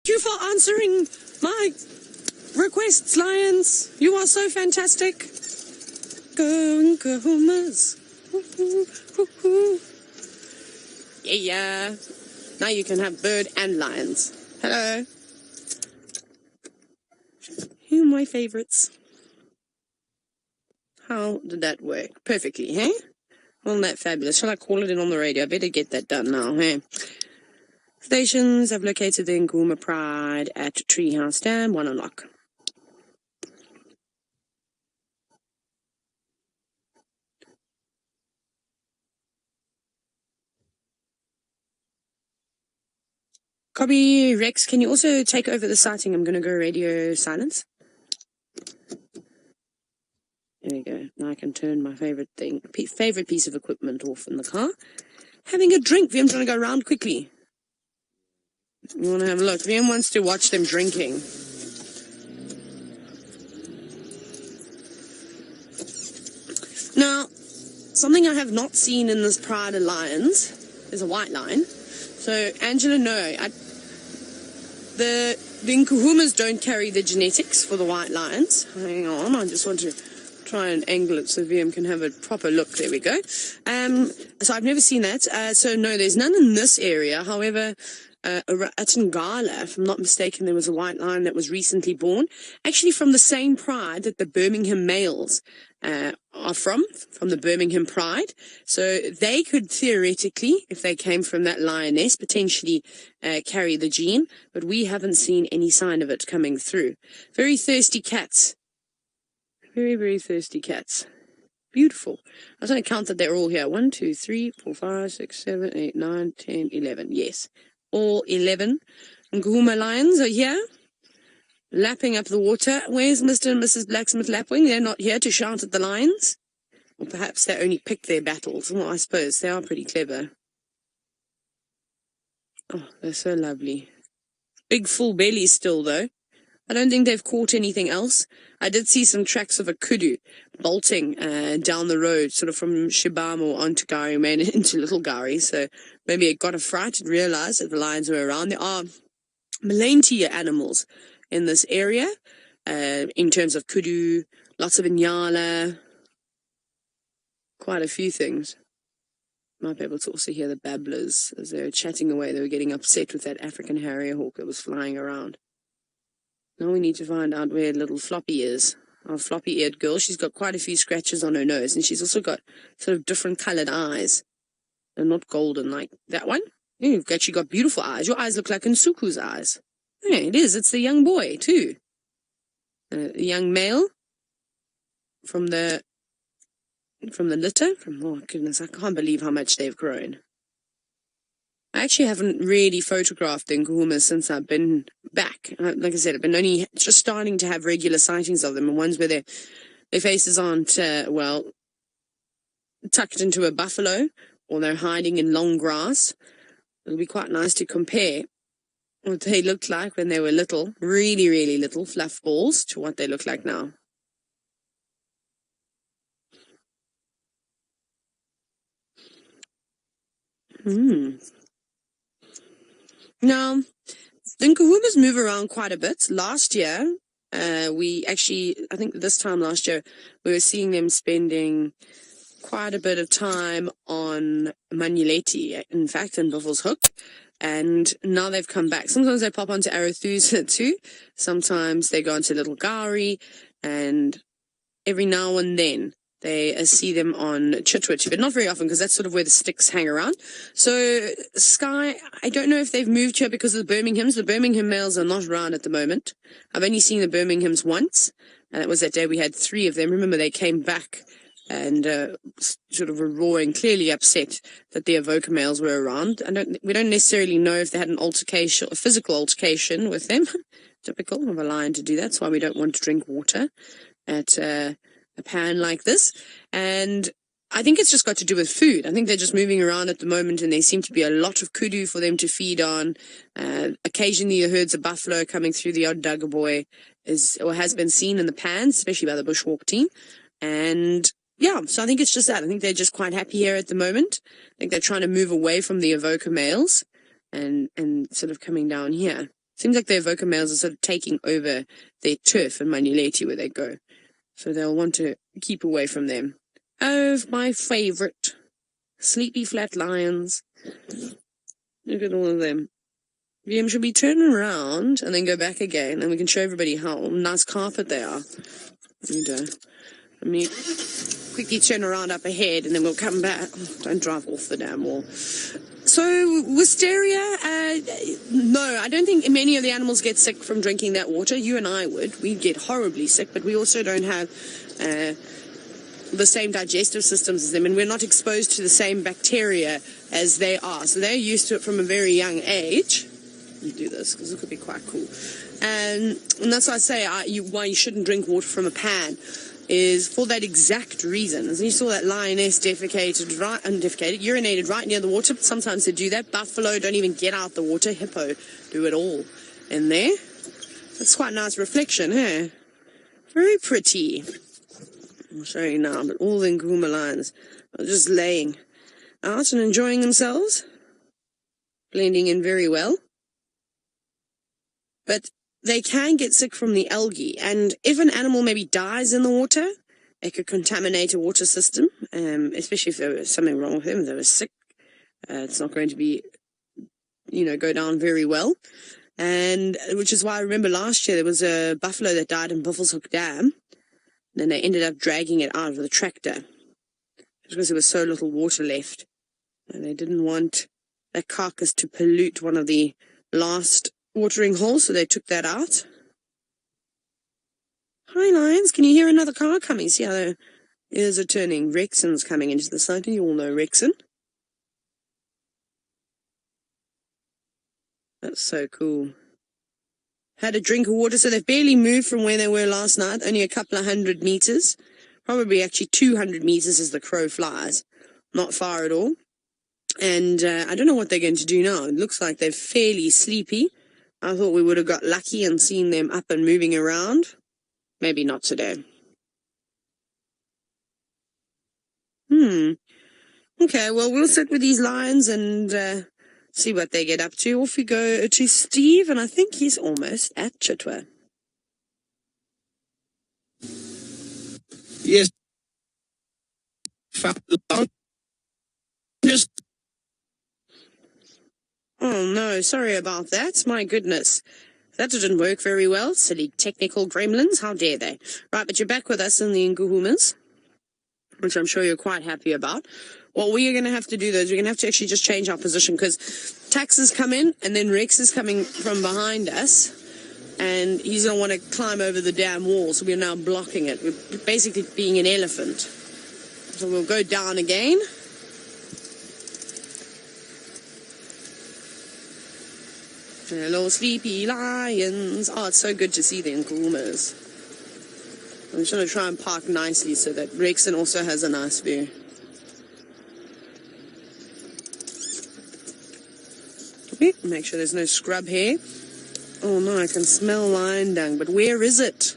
you for answering my requests, lions. You are so fantastic. Go Nkuhumas. Yeah. Now you can have bird and lions. Hello. You're my favorites. How did that work? Perfectly, hey? Wasn't that fabulous? Shall I call it in on the radio? I better get that done now, hey? Stations have located the Nkuhuma Pride at Treehouse Dam, 1 o'clock. Copy, Rex, can you also take over the sighting? I'm going to go radio silence. There we go. Now I can turn my favorite piece of equipment off in the car. Having a drink. VM trying to go around quickly. You want to have a look? VM wants to watch them drinking. Now, something I have not seen in this Pride of Lions is a white line. So, Angela, no. The Nkuhumas don't carry the genetics for the white lions. Hang on, I just want to try and angle it so VM can have a proper look. There we go. So I've never seen that. So no, there's none in this area. However, at Ngala, if I'm not mistaken, there was a white lion that was recently born, actually from the same pride that the Birmingham males are from the Birmingham Pride. So they could theoretically, if they came from that lioness, potentially carry the gene, but we haven't seen any sign of it coming through. Very thirsty cats. Very, very thirsty cats. Beautiful. I was going to count that they're all here. 1, 2, 3, 4, 5, 6, 7, 8, 9, 10, 11. Yes. All 11 Nkuhuma lions are here, lapping up the water. Where's Mr. and Mrs. Blacksmith Lapwing? They're not here to shout at the lions. Or perhaps they only pick their battles. Well, I suppose they are pretty clever. Oh, they're so lovely. Big full bellies still, though. I don't think they've caught anything else. I did see some tracks of a kudu bolting down the road, sort of from Shibamo onto Gari, made it into Little Gari. So maybe it got a fright and realized that the lions were around. There are Malantia animals in this area, in terms of kudu, lots of inyala, quite a few things. Might be able to also hear the babblers as they were chatting away. They were getting upset with that African harrier hawk that was flying around. Now we need to find out where little Floppy is. Our floppy-eared girl. She's got quite a few scratches on her nose, and she's also got sort of different coloured eyes. They're not golden like that one. You've actually got beautiful eyes. Your eyes look like Nsuku's eyes. Yeah, it is. It's the young boy, too. The young male from the litter. Oh, goodness, I can't believe how much they've grown. I actually haven't really photographed the Nkuhumas since I've been back. Like I said, I've been only just starting to have regular sightings of them, and ones where their faces aren't, well, tucked into a buffalo, or they're hiding in long grass. It'll be quite nice to compare what they looked like when they were little, really, really little fluff balls, to what they look like now. Now, the Nkuhumas move around quite a bit. Last year, I think this time last year, we were seeing them spending quite a bit of time on Manuleti, in fact, in Buffelshoek. And now they've come back. Sometimes they pop onto Arethusa too. Sometimes they go onto Little Gari. And every now and then, they see them on Chitwa, but not very often, because that's sort of where the sticks hang around. So, Sky, I don't know if they've moved here because of the Birminghams. The Birmingham males are not around at the moment. I've only seen the Birminghams once, and that was that day we had 3 of them. Remember, they came back and sort of were roaring, clearly upset that the Avoca males were around. We don't necessarily know if they had a physical altercation with them. Typical of a lion to do that. That's why we don't want to drink water at a pan like this. And I think it's just got to do with food. I think they're just moving around at the moment, and there seem to be a lot of kudu for them to feed on. Occasionally the herds of buffalo coming through. The odd dugger boy has been seen in the pans, especially by the bushwalk team. And yeah, so I think it's just that. I think they're just quite happy here at the moment. I think they're trying to move away from the Avoca males and sort of coming down here. Seems like the Avoca males are sort of taking over their turf in Manuleti where they go. So they'll want to keep away from them. Oh, my favorite. Sleepy flat lions. Look at all of them. Should we turn around and then go back again, and we can show everybody how nice carpet they are. Let me quickly turn around up ahead, and then we'll come back. Oh, don't drive off the damn wall. So, wisteria, no, I don't think many of the animals get sick from drinking that water. You and I would. We'd get horribly sick, but we also don't have the same digestive systems as them, and we're not exposed to the same bacteria as they are. So they're used to it from a very young age. You do this because it could be quite cool. And that's why I say why you shouldn't drink water from a pan is for that exact reason. As you saw that lioness urinated right near the water. Sometimes they do that. Buffalo don't even get out the water. Hippo do it all in there. That's quite a nice reflection, huh? Very pretty. I'll show you now, but all the Nkuhuma lions are just laying out and enjoying themselves. Blending in very well. But they can get sick from the algae, and if an animal maybe dies in the water, it could contaminate a water system, especially if there was something wrong with them, if they were sick. It's not going to be, go down very well. And which is why I remember last year there was a buffalo that died in Buffelshoek Dam. Then they ended up dragging it out with a tractor because there was so little water left. And they didn't want that carcass to pollute one of the last watering holes, so they took that out. Hi, lions. Can you hear another car coming? See how their ears are turning? Rexon's coming into the site, and you all know Rexon. That's so cool. Had a drink of water, so they've barely moved from where they were last night, only a couple of 100 meters. Probably actually 200 meters as the crow flies. Not far at all. And I don't know what they're going to do now. It looks like they're fairly sleepy. I thought we would have got lucky and seen them up and moving around. Maybe not today. Okay, well, we'll sit with these lions and see what they get up to. Off we go to Steve, and I think he's almost at Chitwa. Yes. Oh no, sorry about that. My goodness. That didn't work very well. Silly technical gremlins. How dare they? Right, but you're back with us in the Nkuhumas, which I'm sure you're quite happy about. What we are going to have to do, though, is we're going to have to actually just change our position because Tax has come in and then Rex is coming from behind us and he's going to want to climb over the damn wall, so we're now blocking it. We're basically being an elephant. So we'll go down again. Hello, sleepy lions. Oh, it's so good to see the Nkuhumas. I'm just going to try and park nicely so that Rexon also has a nice view. Okay, make sure there's no scrub here. Oh no, I can smell lion dung, but where is it?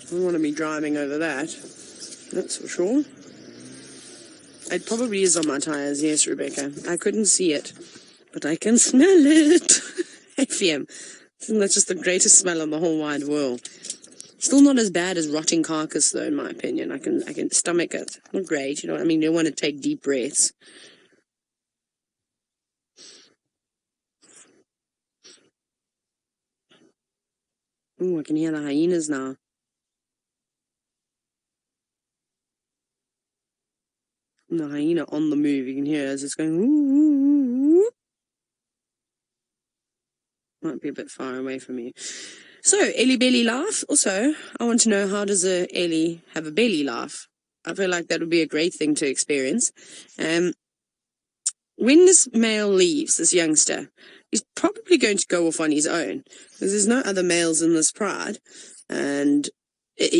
I don't want to be driving over that. That's for sure. It probably is on my tires, yes, Rebecca. I couldn't see it, but I can smell it. FM. That's just the greatest smell in the whole wide world. Still not as bad as rotting carcass, though, in my opinion. I can stomach it. Not great, you know what I mean? You don't want to take deep breaths. Oh, I can hear the hyenas now. And the hyena on the move. You can hear it as it's going, ooh, ooh, ooh. Might be a bit far away from you. So, Ellie belly laugh. Also, I want to know, how does a Ellie have a belly laugh? I feel like that would be a great thing to experience. When this male leaves, this youngster, he's probably going to go off on his own because there's no other males in this pride. And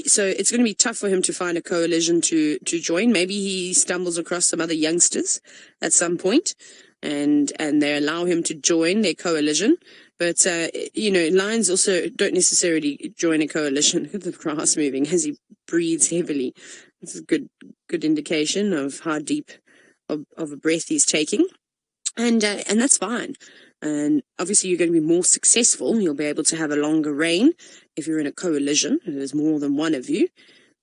so it's going to be tough for him to find a coalition to join. Maybe he stumbles across some other youngsters at some point and they allow him to join their coalition. But, lions also don't necessarily join a coalition. Look at the grass moving as he breathes heavily. It's a good indication of how deep of a breath he's taking. And that's fine. And obviously you're going to be more successful. You'll be able to have a longer reign if you're in a coalition and there's more than one of you.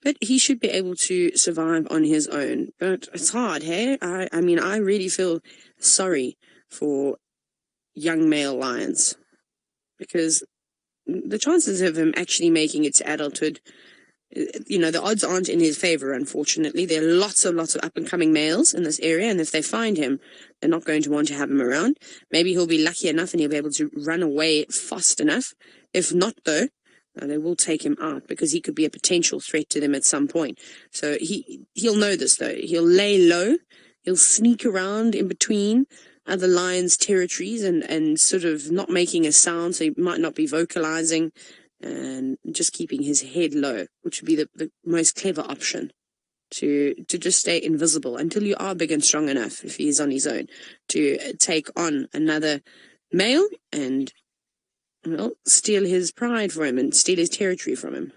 But he should be able to survive on his own. But it's hard, hey? I mean, I really feel sorry for young male lions, because the chances of him actually making it to adulthood, the odds aren't in his favor, unfortunately. There are lots of up-and-coming males in this area, and if they find him, they're not going to want to have him around. Maybe he'll be lucky enough and he'll be able to run away fast enough. If not, though, they will take him out, because he could be a potential threat to them at some point. So he'll know this, though. He'll lay low. He'll sneak around in between other lions' territories and sort of not making a sound, so he might not be vocalizing, and just keeping his head low, which would be the most clever option, to just stay invisible until you are big and strong enough, if he is on his own, to take on another male and, well, steal his pride from him and steal his territory from him.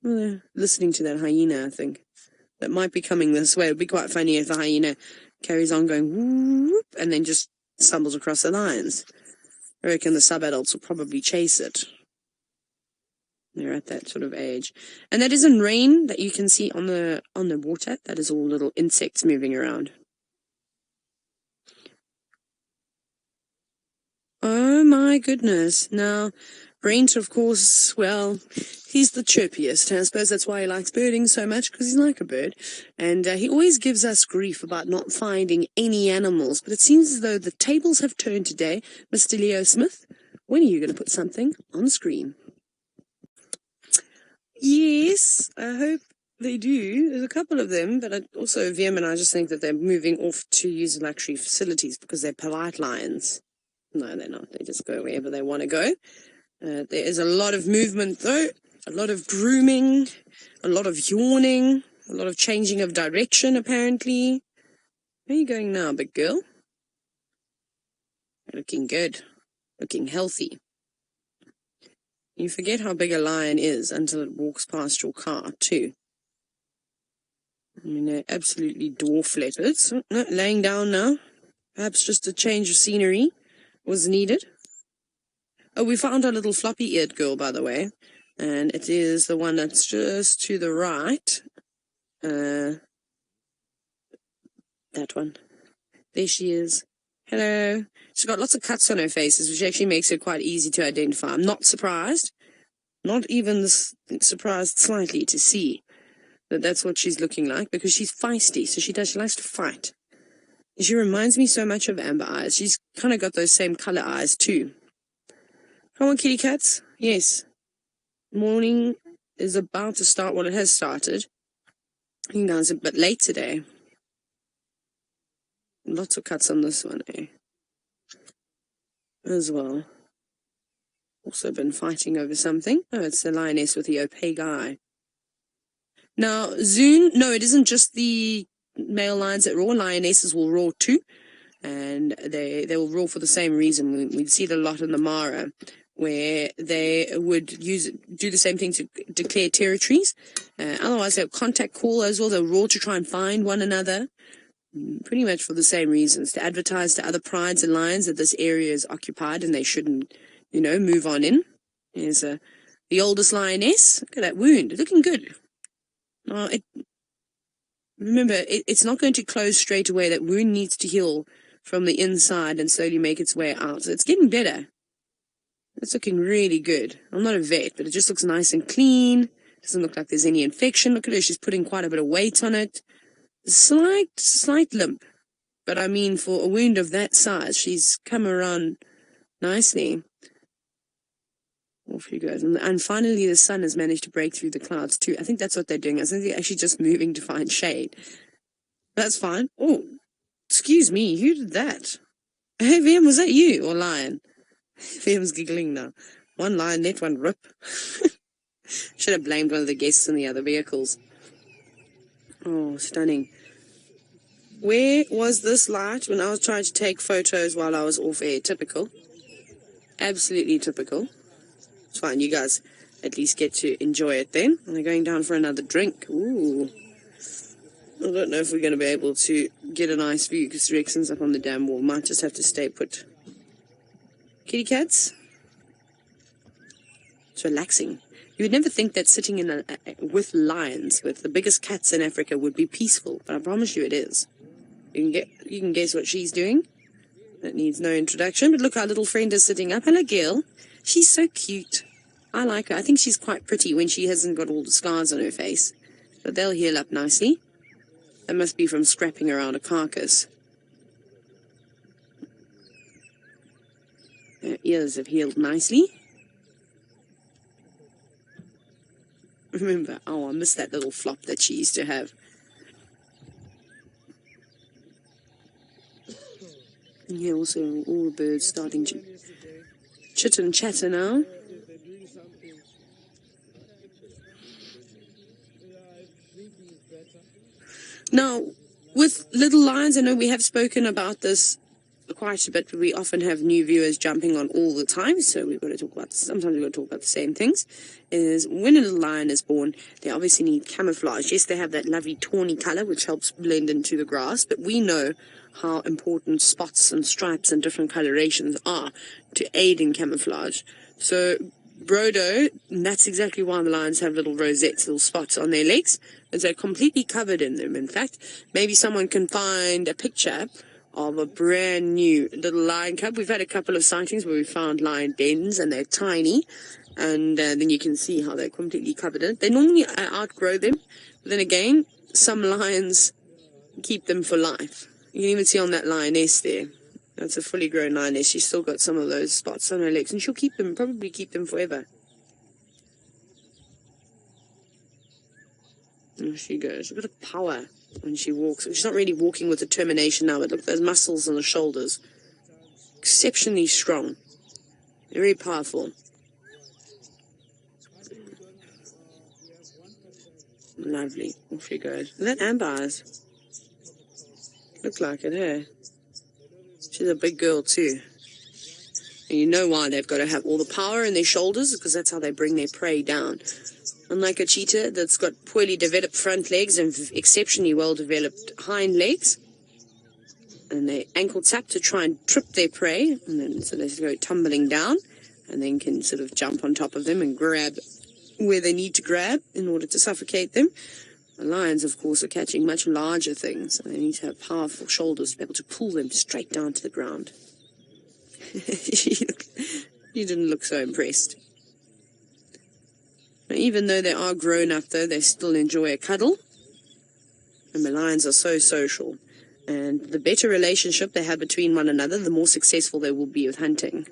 Well, they're listening to that hyena, I think. That might be coming this way. It would be quite funny if the hyena carries on going whoop and then just stumbles across the lions. I reckon the sub-adults will probably chase it. They're at that sort of age. And that isn't rain that you can see on the water. That is all little insects moving around. Oh my goodness. Now, Brent, of course, well, he's the chirpiest. I suppose that's why he likes birding so much, because he's like a bird. And he always gives us grief about not finding any animals. But it seems as though the tables have turned today. Mr. Leo Smith, when are you going to put something on screen? Yes, I hope they do. There's a couple of them, but also VM and I just think that they're moving off to use luxury facilities because they're polite lions. No, they're not. They just go wherever they want to go. There is a lot of movement, though. A lot of grooming, a lot of yawning, a lot of changing of direction, apparently. Where are you going now, big girl? Looking good. Looking healthy. You forget how big a lion is until it walks past your car, too. I mean, they're absolutely dwarf leopards. Oh, no, laying down now. Perhaps just a change of scenery was needed. Oh, we found our little floppy-eared girl, by the way. And it is the one that's just to the right. That one. There she is. Hello. She's got lots of cuts on her faces, which actually makes her quite easy to identify. I'm not surprised. Not even surprised slightly to see that that's what she's looking like, because she's feisty, so she likes to fight. And she reminds me so much of Amber Eyes. She's kind of got those same color eyes too. Come on, kitty cats. Yes. Morning is about to start. Well, it has started. I think that was a bit late today. Lots of cuts on this one, eh? As well. Also been fighting over something. Oh, it's the lioness with the opaque eye. Now, Zoon, no, it isn't just the male lions that roar. Lionesses will roar too. And they will roar for the same reason. We see it a lot in the Mara, where they would do the same thing to declare territories. Otherwise, they'll contact call as well. They'll roar to try and find one another. Pretty much for the same reasons, to advertise to other prides and lions that this area is occupied and they shouldn't, move on in. Here's the oldest lioness. Look at that wound, looking good. Remember, it's not going to close straight away. That wound needs to heal from the inside and slowly make its way out. So it's getting better. It's looking really good. I'm not a vet, but it just looks nice and clean. Doesn't look like there's any infection. Look at her, she's putting quite a bit of weight on it. Slight limp, but I mean, for a wound of that size, she's come around nicely. Off she goes. And finally, the sun has managed to break through the clouds too. I think that's what they're doing. I think they're actually just moving to find shade. That's fine. Oh, excuse me, who did that? Hey, VM, was that you or lion? VM's giggling now. One lion, net one rip. Should have blamed one of the guests in the other vehicles. Oh, stunning. Where was this light when I was trying to take photos while I was off air? Typical. Absolutely typical. It's fine, you guys at least get to enjoy it then. And they're going down for another drink. Ooh. I don't know if we're going to be able to get a nice view because Rexon's up on the damn wall. Might just have to stay put. kitty cats. It's relaxing. You would never think that sitting in with lions, with the biggest cats in Africa, would be peaceful, but I promise you it is. You can guess what she's doing. That needs no introduction, but look, our little friend is sitting up. Hello, girl. She's so cute. I like her. I think she's quite pretty when she hasn't got all the scars on her face. But they'll heal up nicely. That must be from scrapping around a carcass. Her ears have healed nicely. Remember, oh, I miss that little flop that she used to have. And here also all the birds starting to chitter and chatter now. Now, with little lions, I know we have spoken about this quite a bit, but we often have new viewers jumping on all the time, so we've got to talk about, sometimes we've got to talk about the same things, is when a little lion is born, they obviously need camouflage. Yes, they have that lovely tawny colour, which helps blend into the grass, but we know how important spots and stripes and different colorations are to aid in camouflage. So, Brodo, and that's exactly why the lions have little rosettes, little spots on their legs, and they're completely covered in them. In fact, maybe someone can find a picture of a brand new little lion cub. We've had a couple of sightings where we found lion dens, and they're tiny, and then you can see how they're completely covered in it. They normally outgrow them, but then again, some lions keep them for life. You can even see on that lioness there. That's a fully grown lioness. She's still got some of those spots on her legs, and she'll keep them, probably keep them forever. There she goes. Look at the power when she walks. She's not really walking with determination now, but look at those muscles on the shoulders. Exceptionally strong. Very powerful. Lovely. Off she goes. And that amber eyes. Look like it, eh? She's a big girl too. And you know why they've got to have all the power in their shoulders, because that's how they bring their prey down. Unlike a cheetah that's got poorly developed front legs and exceptionally well-developed hind legs, and they ankle tap to try and trip their prey, and then so they go tumbling down, and then can sort of jump on top of them and grab where they need to grab in order to suffocate them. The lions, of course, are catching much larger things, and they need to have powerful shoulders to be able to pull them straight down to the ground. You didn't look so impressed. Even though they are grown up, though, they still enjoy a cuddle. And the lions are so social. And the better relationship they have between one another, the more successful they will be with hunting.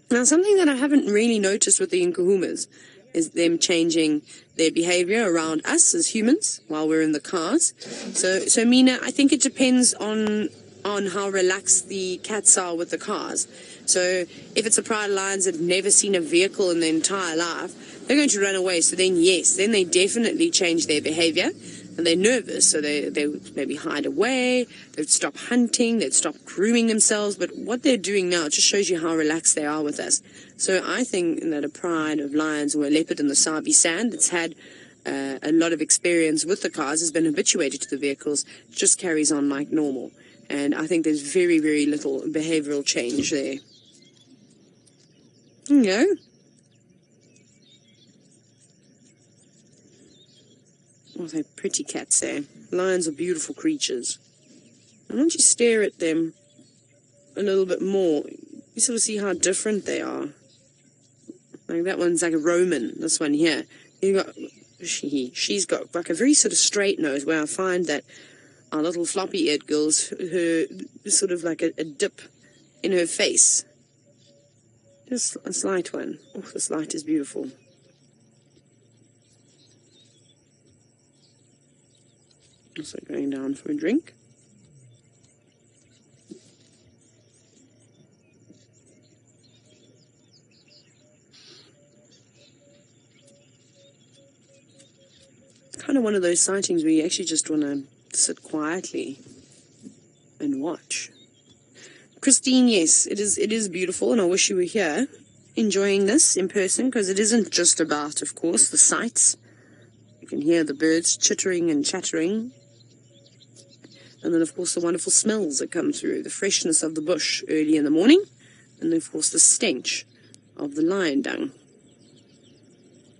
Now, something that I haven't really noticed with the Nkuhumas is them changing their behavior around us as humans while we're in the cars. So Mina, I think it depends on how relaxed the cats are with the cars. So if it's a pride of lions that have never seen a vehicle in their entire life, they're going to run away. So then, yes, then they definitely change their behavior, and they're nervous. So they maybe hide away, they'd stop hunting, they'd stop grooming themselves. But what they're doing now just shows you how relaxed they are with us. So I think that a pride of lions or a leopard in the Sabi sand that's had a lot of experience with the cars, has been habituated to the vehicles, just carries on like normal. And I think there's very, very little behavioral change there. You know? Oh, they're pretty cats there. Lions are beautiful creatures. And once you stare at them a little bit more, you sort of see how different they are. Like that one's like a Roman, this one here. She's got like a very sort of straight nose, where I find that our little floppy-eared girls, her sort of like a dip in her face. Just a slight one. Oh, this light is beautiful. Also going down for a drink. Kind of one of those sightings where you actually just want to sit quietly and watch. Christine, yes, it is beautiful, and I wish you were here enjoying this in person, because it isn't just about, of course, the sights. You can hear the birds chittering and chattering. And then, of course, the wonderful smells that come through, the freshness of the bush early in the morning, and then, of course, the stench of the lion dung.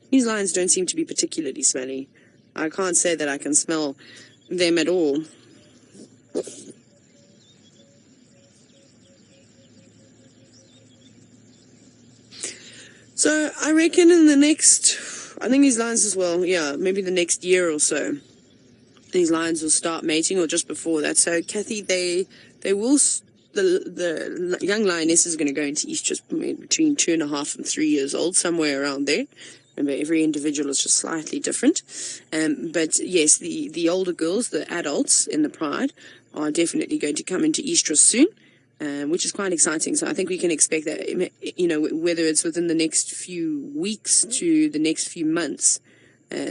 These lions don't seem to be particularly smelly. I can't say that I can smell them at all. So I reckon in the next, I think these lions as well, yeah, maybe the next year or so, these lions will start mating, or just before that. So Kathy, they will, the young lioness is going to go into estrus between 2.5 and 3 years old, somewhere around there. Remember, every individual is just slightly different. But yes, the older girls, the adults in the pride, are definitely going to come into estrus soon. Which is quite exciting. So I think we can expect that, you know, whether it's within the next few weeks to the next few months,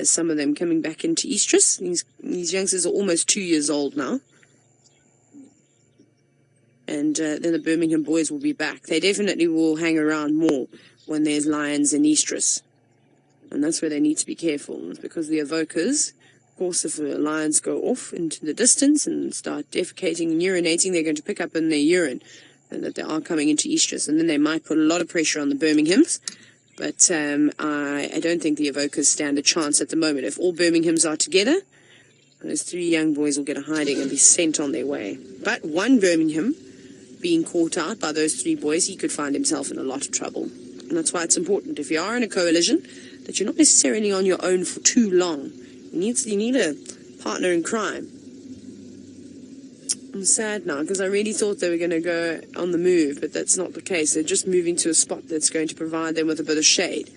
some of them coming back into estrus. These youngsters are almost 2 years old now. And then the Birmingham boys will be back. They definitely will hang around more when there's lions in estrus. And that's where they need to be careful, because the evokers, of course, if the lions go off into the distance and start defecating and urinating, they're going to pick up in their urine and that they are coming into estrus. And then they might put a lot of pressure on the Birminghams. But I don't think the evokers stand a chance at the moment. If all Birminghams are together, those 3 young boys will get a hiding and be sent on their way. But one Birmingham being caught out by those 3 boys, he could find himself in a lot of trouble. And that's why it's important, if you are in a coalition, that you're not necessarily on your own for too long. You need a partner in crime. I'm sad now because I really thought they were going to go on the move, but that's not the case. They're just moving to a spot that's going to provide them with a bit of shade.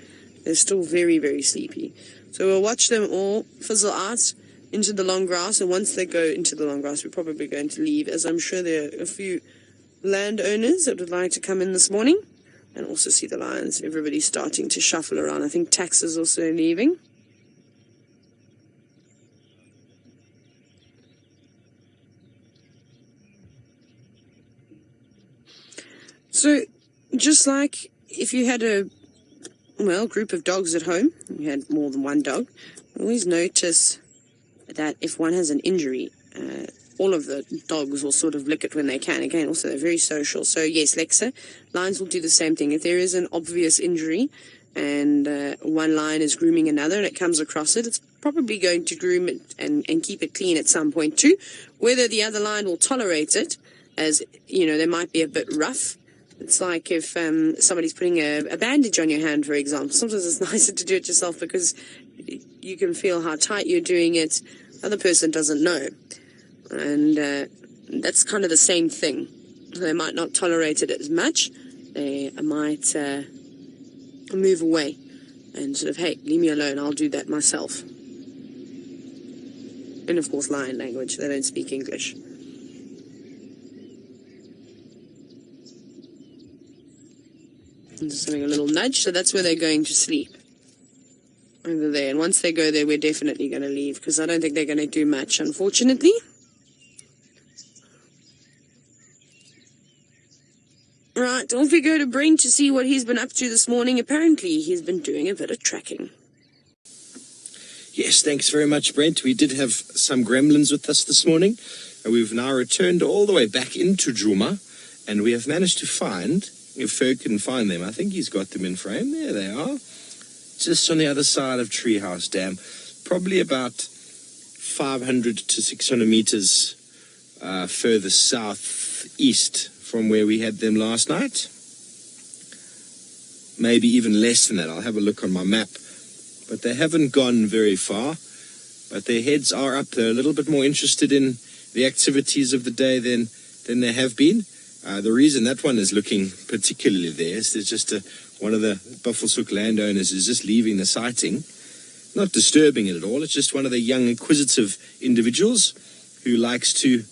They're still very, very sleepy. So we'll watch them all fizzle out into the long grass, and once they go into the long grass, we're probably going to leave, as I'm sure there are a few landowners that would like to come in this morning and also see the lions. Everybody's starting to shuffle around. I think Tax is also leaving. So, just like if you had a, group of dogs at home, you had more than one dog, always notice that if one has an injury, all of the dogs will sort of lick it when they can. Again, also, they're very social. So, yes, Lexa, lions will do the same thing. If there is an obvious injury and one lion is grooming another and it comes across it, it's probably going to groom it and keep it clean at some point too. Whether the other lion will tolerate it, as, you know, they might be a bit rough. It's like if somebody's putting a bandage on your hand, for example. Sometimes it's nicer to do it yourself because you can feel how tight you're doing it. The other person doesn't know. And that's kind of the same thing. They might not tolerate it as much. They might move away and sort of, hey, leave me alone, I'll do that myself. And, of course, lion language. They don't speak English. Just having a little nudge, so that's where they're going to sleep. Over there. And once they go there, we're definitely going to leave, because I don't think they're going to do much, unfortunately. Right, off we go to Brent to see what he's been up to this morning. Apparently, he's been doing a bit of tracking. Yes, thanks very much, Brent. We did have some gremlins with us this morning, and we've now returned all the way back into Djuma, and we have managed to find, if Ferg can find them, I think he's got them in frame. There they are. Just on the other side of Treehouse Dam. Probably about 500 to 600 meters further southeast from where we had them last night. Maybe even less than that. I'll have a look on my map. But they haven't gone very far. But their heads are up. They're a little bit more interested in the activities of the day than they have been. The reason that one is looking particularly there is there's just one of the Buffelshoek landowners is just leaving the sighting. Not disturbing it at all. It's just one of the young, inquisitive individuals who likes to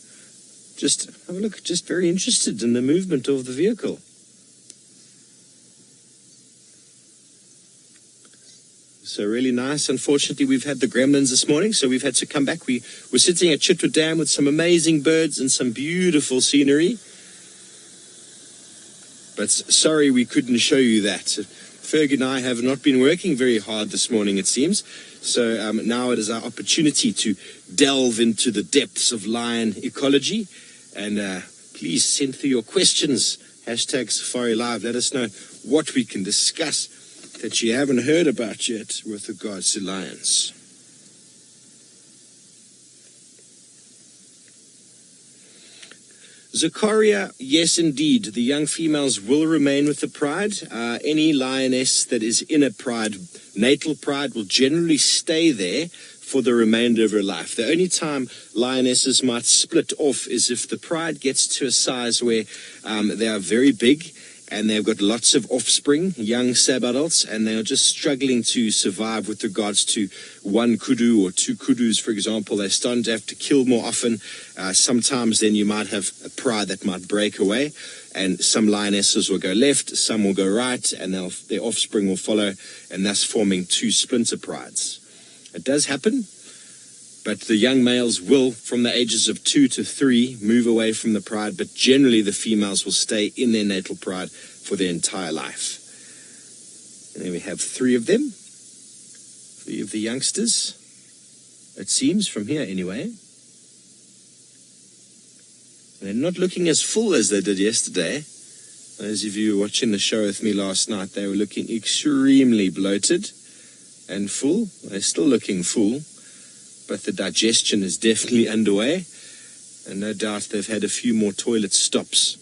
just have a look, just very interested in the movement of the vehicle. So really nice. Unfortunately, we've had the gremlins this morning, so we've had to come back. We were sitting at Chitwa Dam with some amazing birds and some beautiful scenery. But sorry we couldn't show you that. Ferg and I have not been working very hard this morning, it seems. So now it is our opportunity to delve into the depths of lion ecology. And please send through your questions, #Safari Live. Let us know what we can discuss that you haven't heard about yet with regards to lions. Zakaria, yes indeed, the young females will remain with the pride. Any lioness that is in a pride, natal pride, will generally stay there for the remainder of her life. The only time lionesses might split off is if the pride gets to a size where they are very big and they've got lots of offspring, young sub-adults, and they are just struggling to survive with regards to one kudu or two kudus, for example. They're starting to have to kill more often. Sometimes then you might have a pride that might break away, and some lionesses will go left, some will go right, and their offspring will follow, and thus forming two splinter prides. It does happen, but the young males will, from the ages of 2 to 3, move away from the pride, but generally the females will stay in their natal pride for their entire life. And then we have 3 of them, 3 of the youngsters, it seems, from here anyway. And they're not looking as full as they did yesterday. Those of you watching the show with me last night, they were looking extremely bloated and full. They're still looking full, but the digestion is definitely underway, and no doubt they've had a few more toilet stops.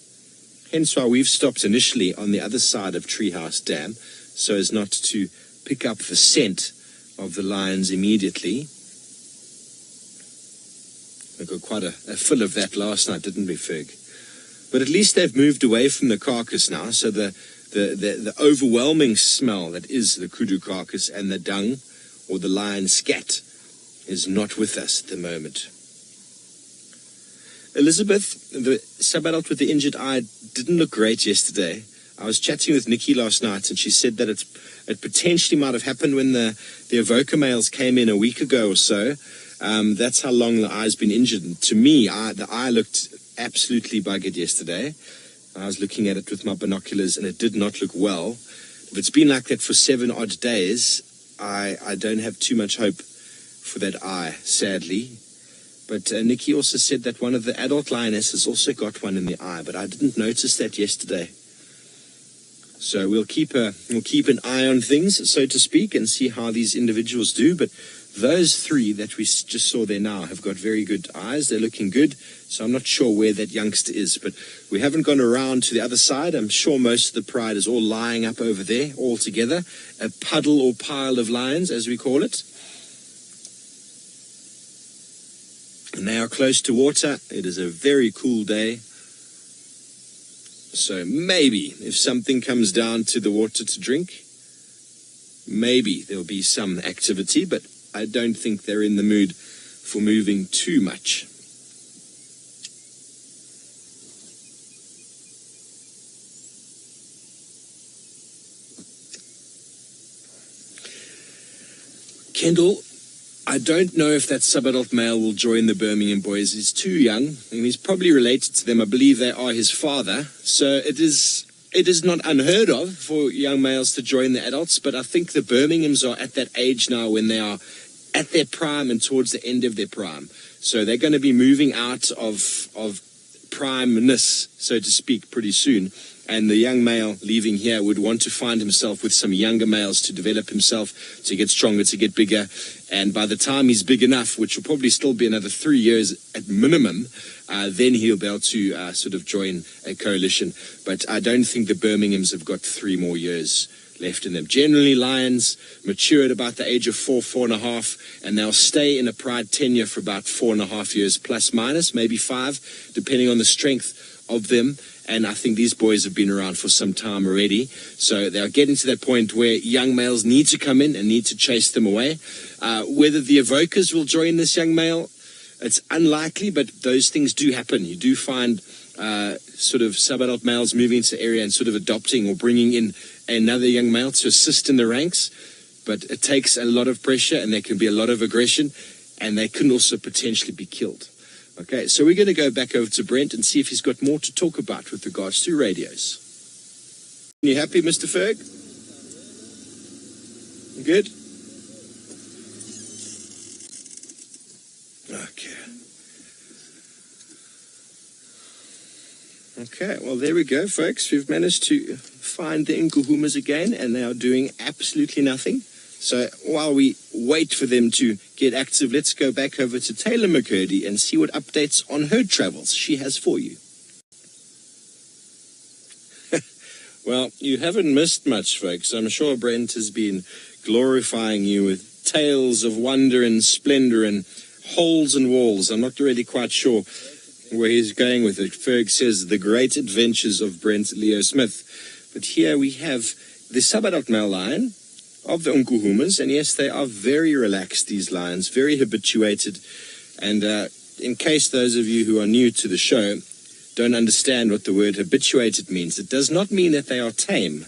Hence why we've stopped initially on the other side of Treehouse Dam, so as not to pick up the scent of the lions immediately. We got quite a fill of that last night, didn't we, Ferg? But at least they've moved away from the carcass now, so the overwhelming smell that is the kudu carcass and the dung or the lion scat is not with us at the moment. Elizabeth, the sub-adult with the injured eye, didn't look great yesterday. I was chatting with Nikki last night, and she said that it potentially might have happened when the evoker males came in a week ago or so. That's how long the eye's been injured. And to me, the eye looked absolutely buggered yesterday. I was looking at it with my binoculars, and it did not look well. If it's been like that for 7 odd days, I don't have too much hope for that eye, sadly. But Nikki also said that one of the adult lionesses also got one in the eye, but I didn't notice that yesterday. So we'll keep an eye on things, so to speak, and see how these individuals do. But those 3 that we just saw there now have got very good eyes. They're looking good. So I'm not sure where that youngster is, but we haven't gone around to the other side. I'm sure most of the pride is all lying up over there, all together. A puddle or pile of lions, as we call it. And they are close to water. It is a very cool day. So maybe if something comes down to the water to drink, maybe there'll be some activity, but I don't think they're in the mood for moving too much. Kendall, I don't know if that sub-adult male will join the Birmingham boys. He's too young, and he's probably related to them. I believe they are his father. So it is not unheard of for young males to join the adults, but I think the Birminghams are at that age now when they are at their prime and towards the end of their prime. So they're going to be moving out of primeness, so to speak, pretty soon. And the young male leaving here would want to find himself with some younger males to develop himself, to get stronger, to get bigger. And by the time he's big enough, which will probably still be another 3 years at minimum, then he'll be able to sort of join a coalition. But I don't think the Birminghams have got 3 more years left in them. Generally, lions mature at about the age of 4, 4.5, and they'll stay in a pride tenure for about 4.5 years, plus minus, maybe 5, depending on the strength of them. And I think these boys have been around for some time already. So they are getting to that point where young males need to come in and need to chase them away. Whether the evokers will join this young male, it's unlikely, but those things do happen. You do find sort of sub-adult males moving into the area and sort of adopting or bringing in another young male to assist in the ranks. But it takes a lot of pressure, and there can be a lot of aggression, and they can also potentially be killed. Okay, so we're going to go back over to Brent and see if he's got more to talk about with regards to radios. You happy, Mr. Ferg? Good? Okay. Okay, well, there we go, folks. We've managed to find the Nkuhumas again, and they are doing absolutely nothing. So while we wait for them to get active, let's go back over to Taylor McCurdy and see what updates on her travels she has for you. Well, you haven't missed much, folks. I'm sure Brent has been glorifying you with tales of wonder and splendor and holes and walls. I'm not really quite sure where he's going with it. Ferg says the great adventures of Brent Leo Smith. But here we have the sub-adult male lion of the Nkuhumas, and yes, they are very relaxed, these lions, very habituated. And in case those of you who are new to the show don't understand what the word habituated means, it does not mean that they are tame.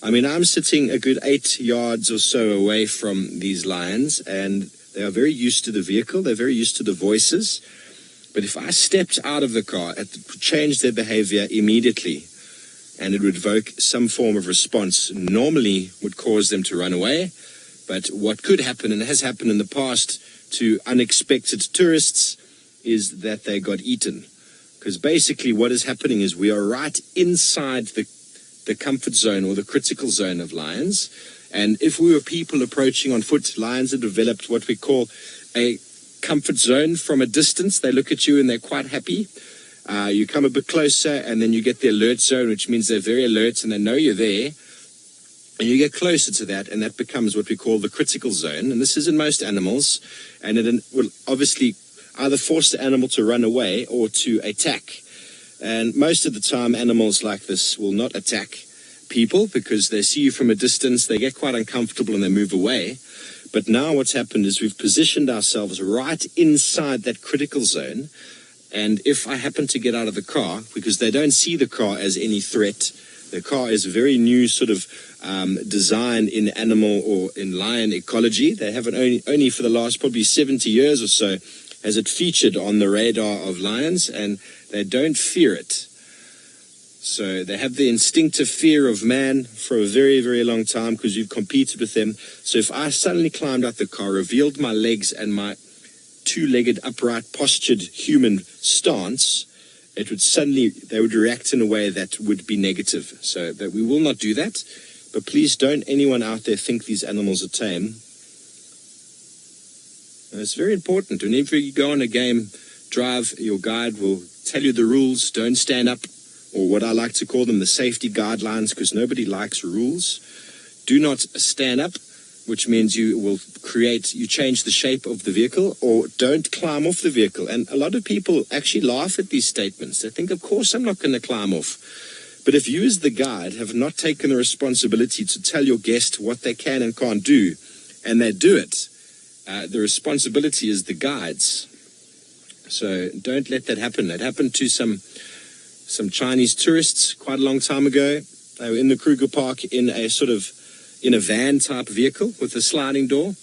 I mean, I'm sitting a good 8 yards or so away from these lions, and they are very used to the vehicle, they're very used to the voices. But if I stepped out of the car, it would change their behavior immediately, and it would evoke some form of response. Normally would cause them to run away, but what could happen, and has happened in the past to unexpected tourists, is that they got eaten. Because basically what is happening is we are right inside the comfort zone or the critical zone of lions. And if we were people approaching on foot, lions have developed what we call a comfort zone. From a distance, they look at you and they're quite happy. You come a bit closer and then you get the alert zone, which means they're very alert and they know you're there. And you get closer to that, and that becomes what we call the critical zone. And this is in most animals, and it will obviously either force the animal to run away or to attack. And most of the time, animals like this will not attack people because they see you from a distance, they get quite uncomfortable and they move away. But now what's happened is we've positioned ourselves right inside that critical zone. And if I happen to get out of the car, because they don't see the car as any threat, the car is a very new sort of design in animal or in lion ecology. They haven't only for the last probably 70 years or so has it featured on the radar of lions, and they don't fear it. So they have the instinctive fear of man for a very, very long time because you've competed with them. So if I suddenly climbed out the car, revealed my legs and my two-legged, upright, postured human stance, they would react in a way that would be negative. So that we will not do that. But please don't anyone out there think these animals are tame. And it's very important. Whenever you go on a game drive, your guide will tell you the rules. Don't stand up, or what I like to call them the safety guidelines, because nobody likes rules. Do not stand up, which means you change the shape of the vehicle, or don't climb off the vehicle. And a lot of people actually laugh at these statements. They think, of course I'm not going to climb off. But if you as the guide have not taken the responsibility to tell your guest what they can and can't do, and they do it, the responsibility is the guide's. So don't let that happen. That happened to some Chinese tourists quite a long time ago. They were in the Kruger Park in a van type vehicle with a sliding door.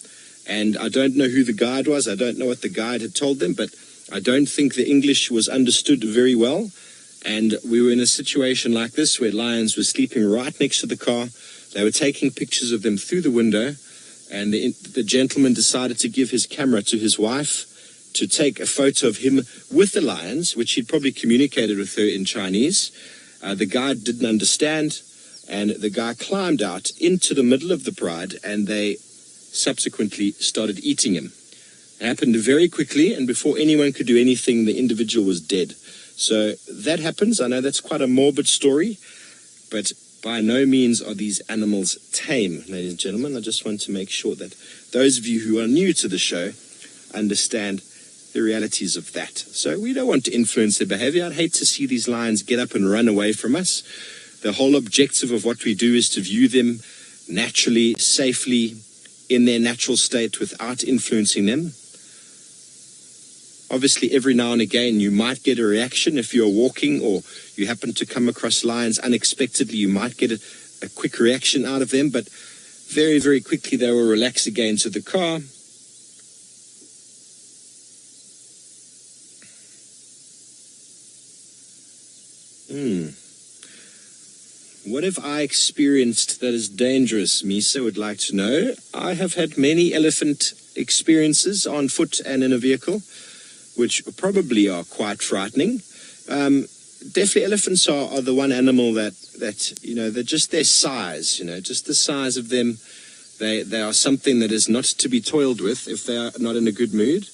And I don't know who the guide was. I don't know what the guide had told them, but I don't think the English was understood very well. And we were in a situation like this where lions were sleeping right next to the car. They were taking pictures of them through the window. And the gentleman decided to give his camera to his wife to take a photo of him with the lions, which he'd probably communicated with her in Chinese. The guide didn't understand, and the guy climbed out into the middle of the pride, and they subsequently started eating him. It happened very quickly, and before anyone could do anything, the individual was dead. So that happens. I know that's quite a morbid story, but by no means are these animals tame, ladies and gentlemen. I just want to make sure that those of you who are new to the show understand the realities of that. So we don't want to influence their behavior. I'd hate to see these lions get up and run away from us. The whole objective of what we do is to view them naturally, safely, in their natural state without influencing them. Obviously, every now and again, you might get a reaction if you're walking or you happen to come across lions unexpectedly. You might get a quick reaction out of them, but very, very quickly they will relax again to the car. What have I experienced that is dangerous? Misa would like to know. I have had many elephant experiences on foot and in a vehicle, which probably are quite frightening. Definitely elephants are the one animal that they're just their size, just the size of them. They are something that is not to be toiled with if they are not in a good mood.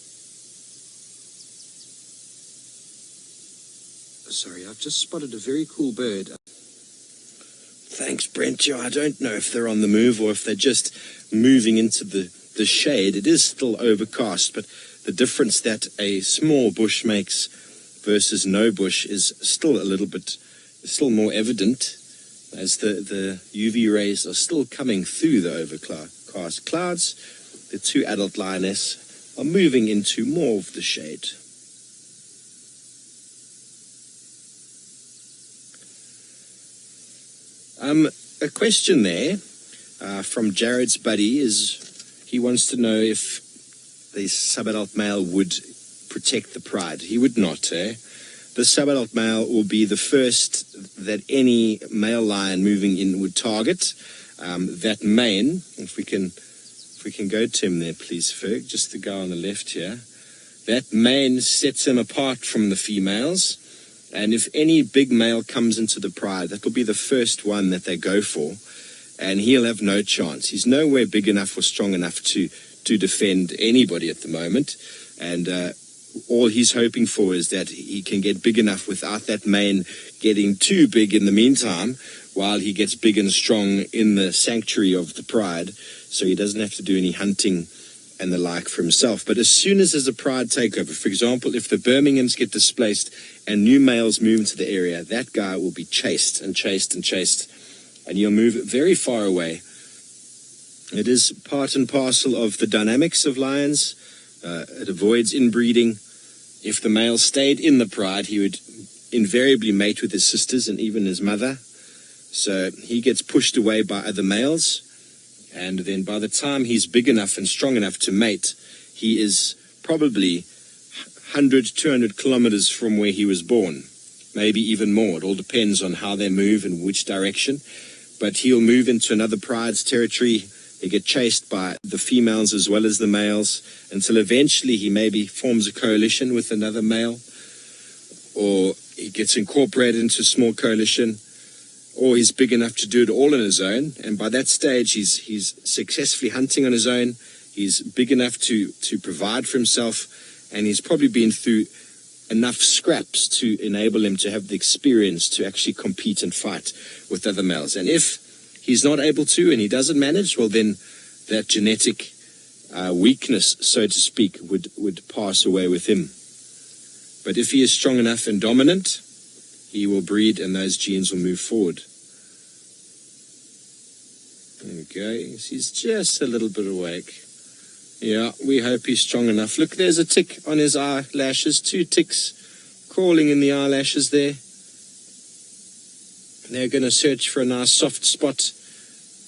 Sorry, I've just spotted a very cool bird. Thanks, Brent. I don't know if they're on the move or if they're just moving into the shade. It is still overcast, but the difference that a small bush makes versus no bush is still more evident, as the UV rays are still coming through the overcast clouds. The two adult lionesses are moving into more of the shade. A question there from Jared's buddy is, he wants to know if the subadult male would protect the pride. He would not, The subadult male will be the first that any male lion moving in would target. That mane, if we can go to him there, please, Ferg, just the guy on the left here. That mane sets him apart from the females. And if any big male comes into the pride, that will be the first one that they go for. And he'll have no chance. He's nowhere big enough or strong enough to defend anybody at the moment. And all he's hoping for is that he can get big enough without that mane getting too big in the meantime, while he gets big and strong in the sanctuary of the pride, so he doesn't have to do any hunting and the like for himself. But as soon as there's a pride takeover, for example, if the Birminghams get displaced and new males move into the area, that guy will be chased and chased and chased, and he'll move very far away. It is part and parcel of the dynamics of lions. It avoids inbreeding. If the male stayed in the pride, he would invariably mate with his sisters and even his mother. So he gets pushed away by other males. And then by the time he's big enough and strong enough to mate, he is probably 100, 200 kilometers from where he was born. Maybe even more. It all depends on how they move and which direction. But he'll move into another pride's territory. They get chased by the females as well as the males, until eventually he maybe forms a coalition with another male, or he gets incorporated into a small coalition, or he's big enough to do it all on his own. And by that stage, he's successfully hunting on his own. He's big enough to provide for himself, and he's probably been through enough scraps to enable him to have the experience to actually compete and fight with other males. And if he's not able to and he doesn't manage, well, then that genetic weakness, so to speak, would pass away with him. But if he is strong enough and dominant, he will breed and those genes will move forward. There we go. He's just a little bit awake. Yeah, we hope he's strong enough. Look, there's a tick on his eyelashes. 2 ticks crawling in the eyelashes there. They're going to search for a nice soft spot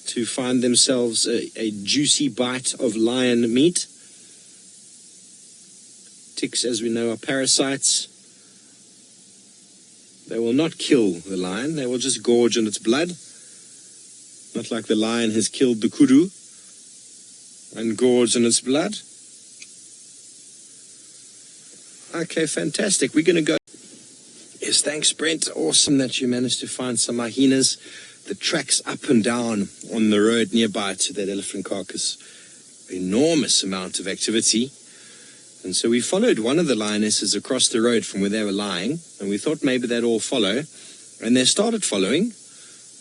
to find themselves a juicy bite of lion meat. Ticks, as we know, are parasites. They will not kill the lion. They will just gorge on its blood. Not like the lion has killed the kudu and gorged on its blood. Okay, fantastic. We're going to go. Yes, thanks, Brent. Awesome that you managed to find some hyenas. The tracks up and down on the road nearby to that elephant carcass. Enormous amount of activity. And so we followed one of the lionesses across the road from where they were lying, and we thought maybe they'd all follow. And they started following,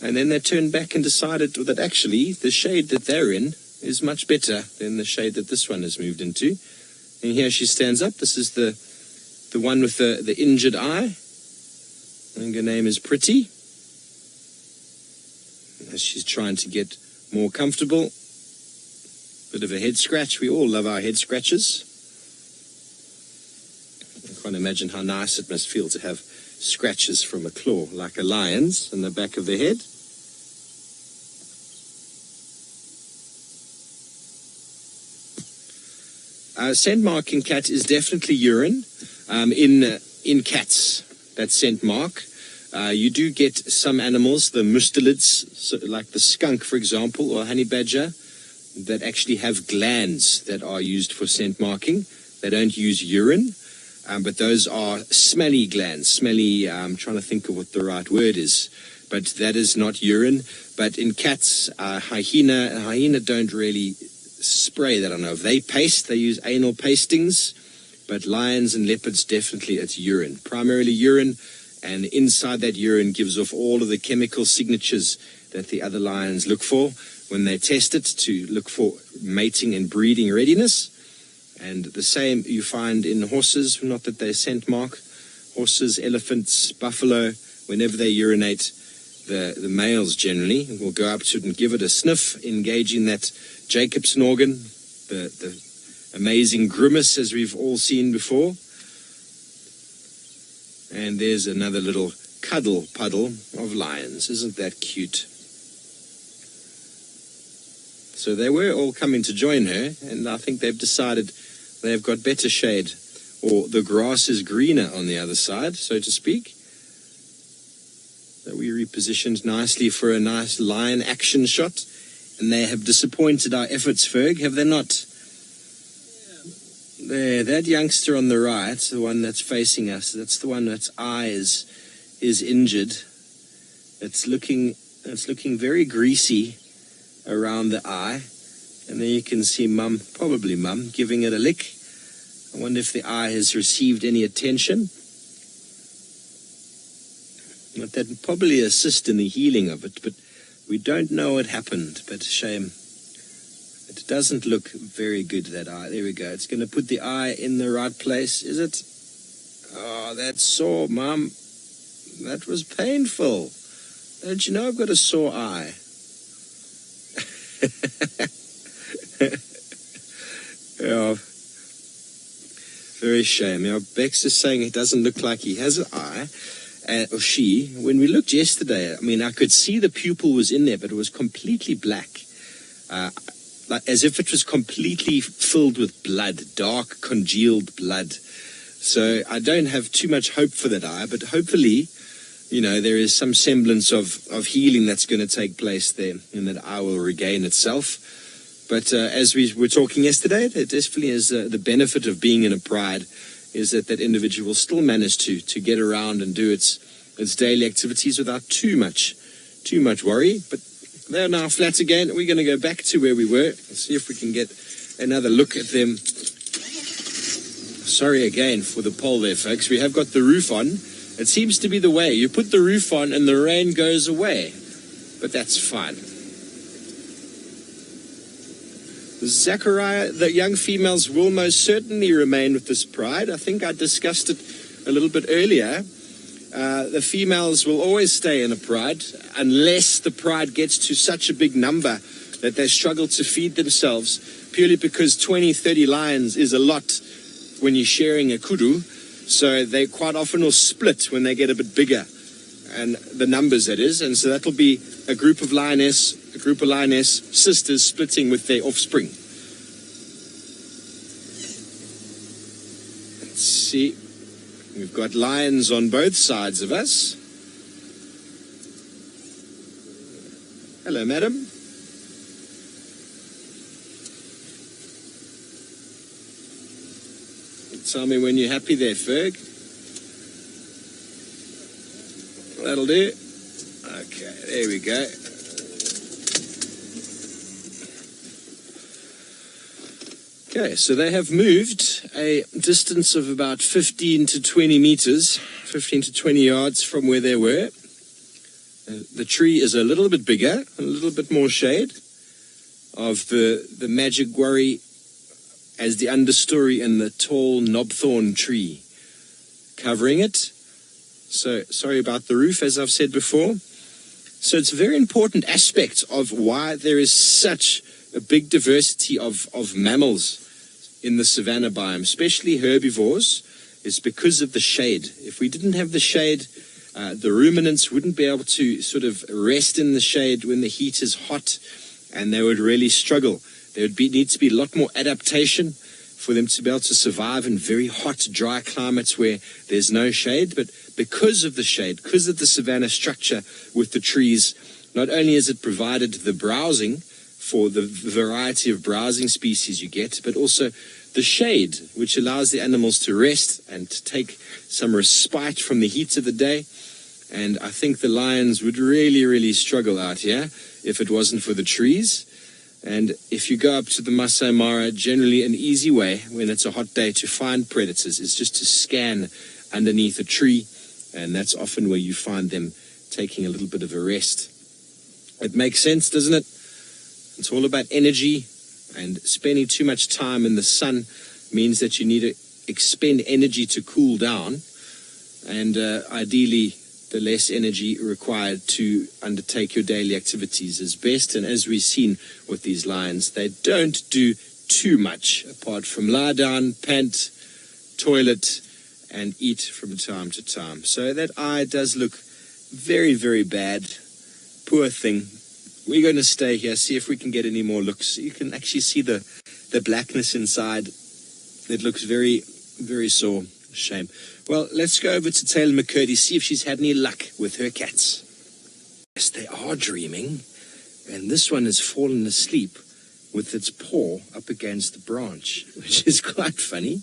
and then they turned back and decided that actually the shade that they're in is much better than the shade that this one has moved into. And here she stands up. This is the one with the injured eye. I think her name is Pretty. As she's trying to get more comfortable. Bit of a head scratch. We all love our head scratches. I can't imagine how nice it must feel to have scratches from a claw like a lion's in the back of the head. Scent mark in cat is definitely urine. In cats, that scent mark. You do get some animals, the mustelids, so like the skunk, for example, or honey badger, that actually have glands that are used for scent marking. They don't use urine, but those are smelly glands. Smelly, I'm trying to think of what the right word is, but that is not urine. But in cats, hyena don't really spray that. I don't know if they paste, they use anal pastings, but lions and leopards, definitely it's urine. Primarily urine, and inside that urine gives off all of the chemical signatures that the other lions look for when they test it to look for mating and breeding readiness. And the same you find in horses, not that they scent mark. Horses, elephants, buffalo, whenever they urinate, the males generally will go up to it and give it a sniff, engaging that Jacobson organ, the amazing grimace as we've all seen before. And there's another little cuddle puddle of lions. Isn't that cute? So they were all coming to join her, and I think they've decided they've got better shade, or the grass is greener on the other side, so to speak. So we repositioned nicely for a nice lion action shot, and they have disappointed our efforts, Ferg, have they not? There, that youngster on the right, the one that's facing us, that's the one that's eye is injured. It's looking very greasy around the eye, and then you can see Mum, probably Mum, giving it a lick. I wonder if the eye has received any attention. But that would probably assist in the healing of it, but we don't know what happened, but shame. It doesn't look very good, that eye. There we go. It's going to put the eye in the right place, is it? Oh, that's sore, Mum. That was painful. Don't you know I've got a sore eye? Yeah, very shame. Now, Bex is saying it doesn't look like he has an eye, or she. When we looked yesterday, I mean, I could see the pupil was in there, but it was completely black, like as if it was completely filled with blood, dark, congealed blood. So I don't have too much hope for that eye, but hopefully, you know, there is some semblance of healing that's going to take place there, and that eye will regain itself. But as we were talking yesterday, there definitely is the benefit of being in a pride, is that individual will still manage to get around and do its daily activities without too much worry. But they're now flat again. We're going to go back to where we were and see if we can get another look at them. Sorry again for the poll there, folks. We have got the roof on. It seems to be the way. You put the roof on and the rain goes away. But that's fine. Zachariah, the young females will most certainly remain with this pride. I think I discussed it a little bit earlier. The females will always stay in a pride unless the pride gets to such a big number that they struggle to feed themselves, purely because 20-30 lions is a lot when you're sharing a kudu. So they quite often will split when they get a bit bigger, and the numbers that is. And so that'll be a group of lioness sisters splitting with their offspring. Let's see. We've got lions on both sides of us. Hello, madam. Tell me when you're happy there, Ferg. That'll do. Okay, there we go. Okay, so they have moved a distance of about 15 to 20 meters, 15 to 20 yards from where they were. The tree is a little bit bigger, a little bit more shade of the Majigwari as the understory and the tall knobthorn tree covering it. So sorry about the roof, as I've said before. So it's a very important aspect of why there is such a big diversity of mammals in the savanna biome, especially herbivores, is because of the shade. If we didn't have the shade, the ruminants wouldn't be able to sort of rest in the shade when the heat is hot, and they would really struggle. There would need to be a lot more adaptation for them to be able to survive in very hot, dry climates where there's no shade. But because of the shade, because of the savanna structure with the trees, not only has it provided the browsing for the variety of browsing species you get, but also the shade, which allows the animals to rest and to take some respite from the heat of the day. And I think the lions would really, really struggle out here if it wasn't for the trees. And if you go up to the Masai Mara, generally an easy way when it's a hot day to find predators is just to scan underneath a tree, and that's often where you find them taking a little bit of a rest. It makes sense, doesn't it? It's all about energy, and spending too much time in the sun means that you need to expend energy to cool down, and ideally the less energy required to undertake your daily activities is best. And as we've seen with these lions, they don't do too much apart from lie down, pant, toilet, and eat from time to time. So that eye does look very, very bad. Poor thing. We're going to stay here, see if we can get any more looks. You can actually see the blackness inside. It looks very, very sore. Shame. Well, let's go over to Taylor McCurdy, see if she's had any luck with her cats. Yes, they are dreaming, and this one has fallen asleep with its paw up against the branch, which is quite funny.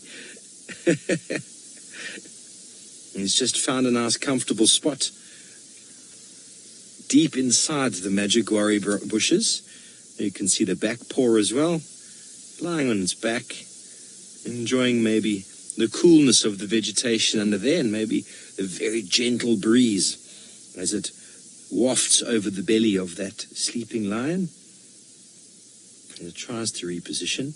He's just found a nice comfortable spot deep inside the Majiguari bushes. You can see the back paw as well, lying on its back, enjoying maybe the coolness of the vegetation under there, and maybe the very gentle breeze as it wafts over the belly of that sleeping lion. And it tries to reposition.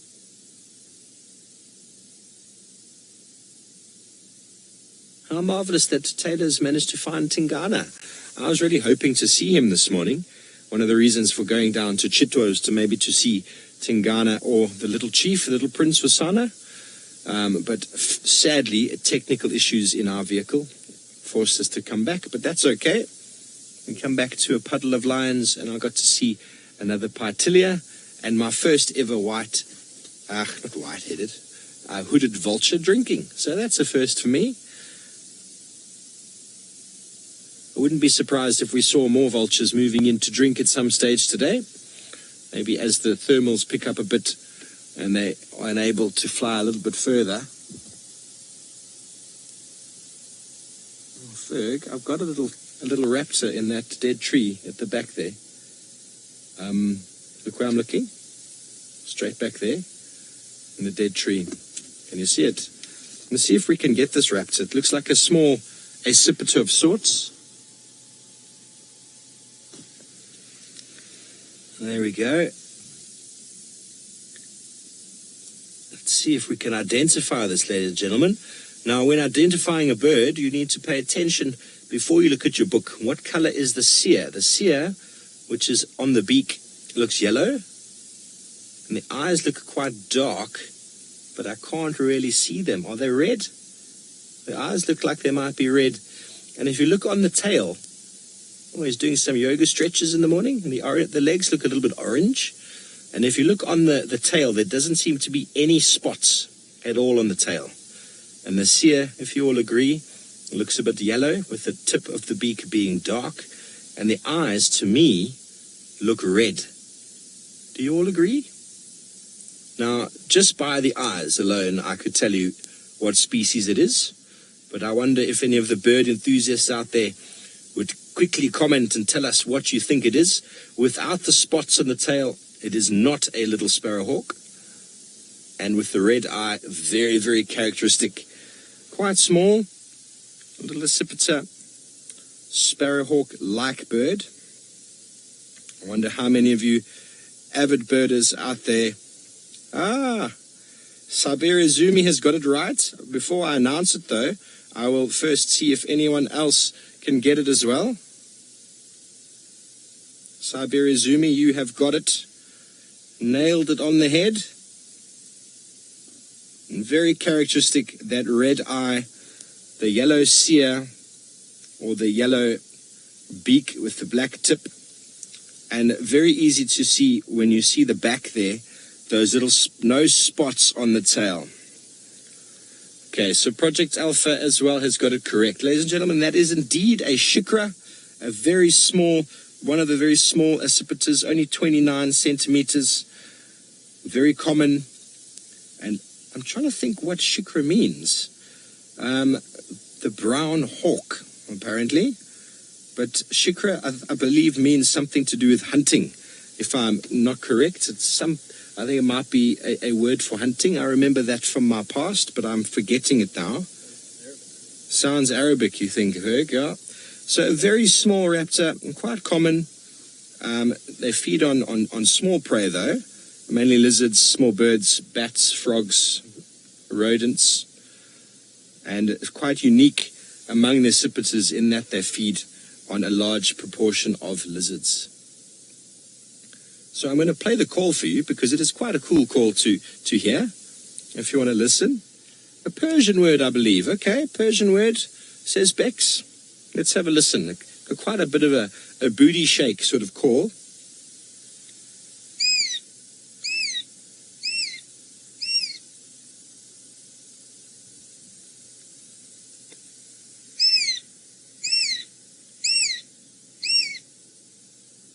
How marvelous that Taylor's managed to find Tingana. I was really hoping to see him this morning. One of the reasons for going down to Chitwa was to see Tingana or the little chief, the little Prince Wasana. But sadly, technical issues in our vehicle forced us to come back. But that's okay. We come back to a puddle of lions, and I got to see another Pytilia and my first ever hooded vulture drinking. So that's a first for me. I wouldn't be surprised if we saw more vultures moving in to drink at some stage today. Maybe as the thermals pick up a bit and they are unable to fly a little bit further. Oh, Ferg, I've got a little raptor in that dead tree at the back there. Look where I'm looking. Straight back there in the dead tree. Can you see it? Let's see if we can get this raptor. It looks like a small accipiter of sorts. There we go. Let's see if we can identify this, ladies and gentlemen. Now, when identifying a bird, you need to pay attention before you look at your book. What color is the cere? The cere, which is on the beak, looks yellow. And the eyes look quite dark, but I can't really see them. Are they red? The eyes look like they might be red. And if you look on the tail, he's doing some yoga stretches in the morning, and the legs look a little bit orange. And if you look on the tail, there doesn't seem to be any spots at all on the tail. And the cere, if you all agree, looks a bit yellow, with the tip of the beak being dark. And the eyes, to me, look red. Do you all agree? Now, just by the eyes alone, I could tell you what species it is. But I wonder if any of the bird enthusiasts out there would quickly comment and tell us what you think it is. Without the spots on the tail, it is not a little sparrowhawk. And with the red eye, very, very characteristic. Quite small, a little accipiter, sparrowhawk-like bird. I wonder how many of you avid birders out there. Siberia Zumi has got it right. Before I announce it, though, I will first see if anyone else can get it as well. Siberia Zumi, you have got it. Nailed it on the head. And very characteristic, that red eye, the yellow cere, or the yellow beak with the black tip. And very easy to see when you see the back there, those little nose spots on the tail. Okay, so Project Alpha as well has got it correct. Ladies and gentlemen, that is indeed a shikra, a very small, one of the very small accipiters, only 29 centimeters, very common. And I'm trying to think what shikra means. The brown hawk, apparently. But shikra, I believe, means something to do with hunting. If I'm not correct, I think it might be a word for hunting. I remember that from my past, but I'm forgetting it now. Sounds Arabic, you think, Herg, yeah? So a very small raptor, quite common. They feed on small prey, though. Mainly lizards, small birds, bats, frogs, rodents. And it's quite unique among the accipiters in that they feed on a large proportion of lizards. So I'm going to play the call for you because it is quite a cool call to hear, if you want to listen. A Persian word, I believe. Okay, Persian word, says Bex. Let's have a listen. Quite a bit of a booty shake sort of call.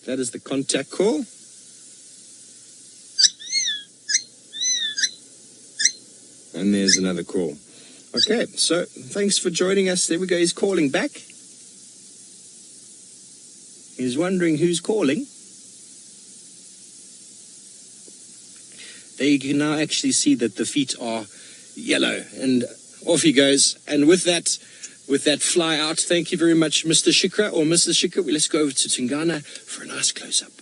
That is the contact call. And there's another call. Okay, so thanks for joining us. There we go. He's calling back. He's wondering who's calling. There you can now actually see that the feet are yellow. And off he goes. And with that fly out, thank you very much, Mr. Shikra or Mrs. Shikra. Let's go over to Tingana for a nice close-up.